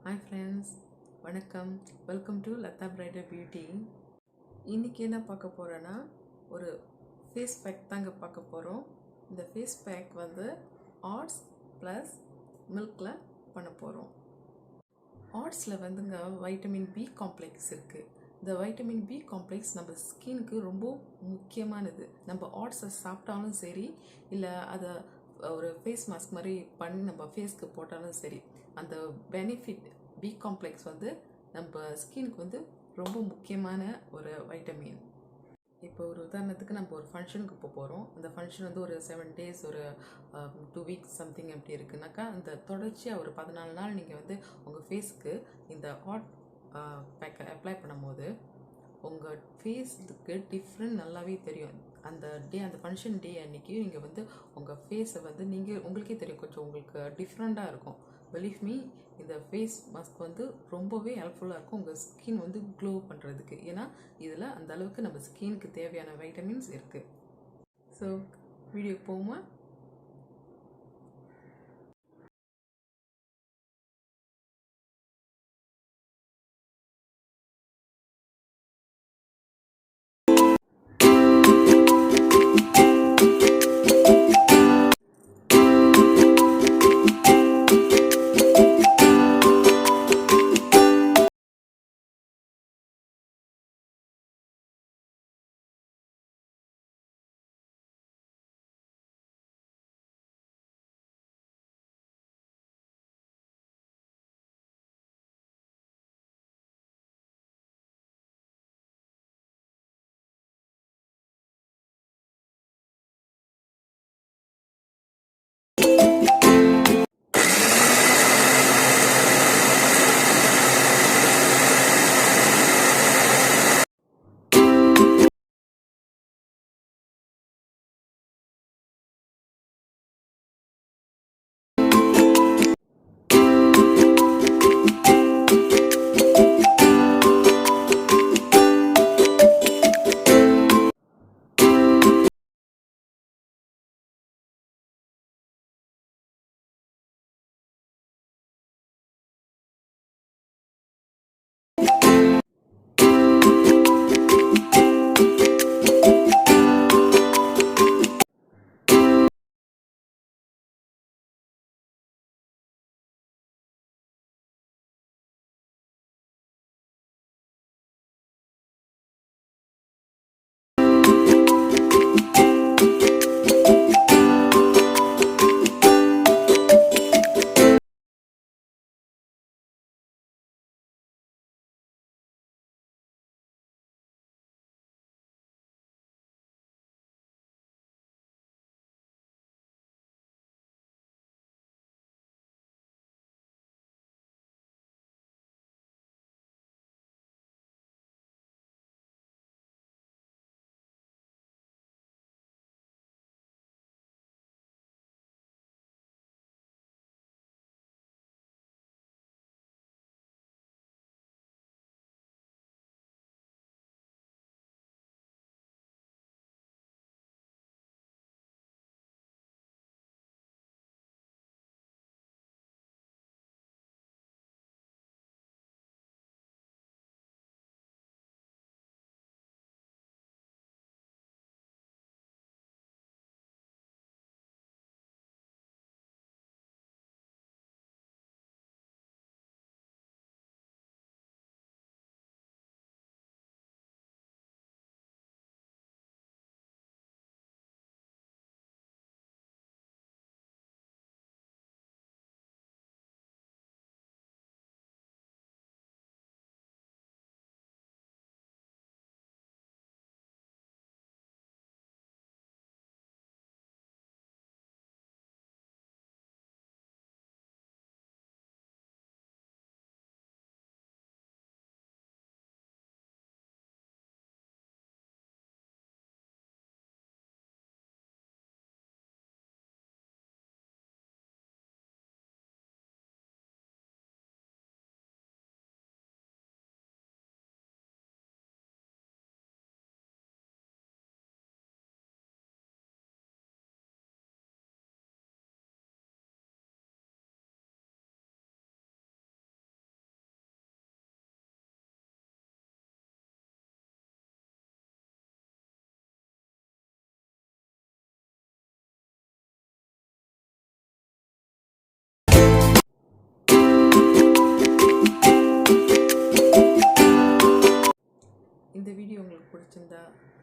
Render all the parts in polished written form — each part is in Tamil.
ஹாய் ஃப்ரெண்ட்ஸ், வணக்கம். Welcome to Latha bridal beauty. இன்றைக்கி என்ன பார்க்க போகிறேன்னா, ஒரு ஃபேஸ் பேக் தாங்க பார்க்க போகிறோம். இந்த ஃபேஸ் பேக் வந்து ஆட்ஸ் ப்ளஸ் மில்கில் பண்ண போகிறோம். ஆட்ஸில் வந்துங்க வைட்டமின் பி காம்ப்ளெக்ஸ் இருக்குது. இந்த வைட்டமின் பி காம்ப்ளெக்ஸ் நம்ம ஸ்கின்னுக்கு ரொம்ப முக்கியமானது. நம்ம ஆட்ஸை சாப்பிட்டாலும் சரி, இல்லை அதை ஒரு ஃபேஸ் மாஸ்க் மாதிரி பண்ணி நம்ம ஃபேஸ்க்கு போட்டாலும் சரி, அந்த பெனிஃபிட் பி காம்ப்ளெக்ஸ் வந்து நம்ம ஸ்கின்னுக்கு வந்து ரொம்ப முக்கியமான ஒரு வைட்டமின். இப்போ ஒரு உதாரணத்துக்கு நம்ம ஒரு ஃபங்க்ஷனுக்கு போகிறோம். அந்த ஃபங்க்ஷன் வந்து ஒரு 7 days, ஒரு 2 weeks சம்திங் எப்படி இருக்குனாக்கா, அந்த தொடர்ச்சியாக ஒரு 14 நாள் நீங்கள் வந்து உங்கள் ஃபேஸ்க்கு இந்த ஹாட் பேக்கை அப்ளை பண்ணும்போது உங்கள் ஃபேஸுக்கு டிஃப்ரெண்ட் நல்லாவே தெரியும். அந்த ஃபங்க்ஷன் டே அன்றைக்கி நீங்கள் வந்து உங்கள் ஃபேஸை வந்து உங்களுக்கே தெரியும், கொஞ்சம் உங்களுக்கு டிஃப்ரெண்ட்டாக இருக்கும். பிலீவ் மீ, இந்த ஃபேஸ் மாஸ்க் வந்து ரொம்பவே ஹெல்ப்ஃபுல்லாக இருக்கும் உங்கள் ஸ்கின் வந்து க்ளோ பண்ணுறதுக்கு. ஏன்னா இதில் அந்த அளவுக்கு நம்ம ஸ்கின்னுக்கு தேவையான வைட்டமின்ஸ் இருக்குது. ஸோ வீடியோ போகுமா?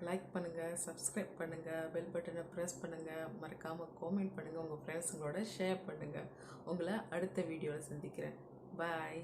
லைக் பண்ணுங்கள், சப்ஸ்கிரைப் பண்ணுங்கள், பெல் பட்டனை ப்ரெஸ் பண்ணுங்கள், மறக்காமல் காமெண்ட் பண்ணுங்கள், உங்கள் ஃப்ரெண்ட்ஸுங்களோட ஷேர் பண்ணுங்கள். உங்களை அடுத்த வீடியோவில் சந்திக்கிறேன். பாய்.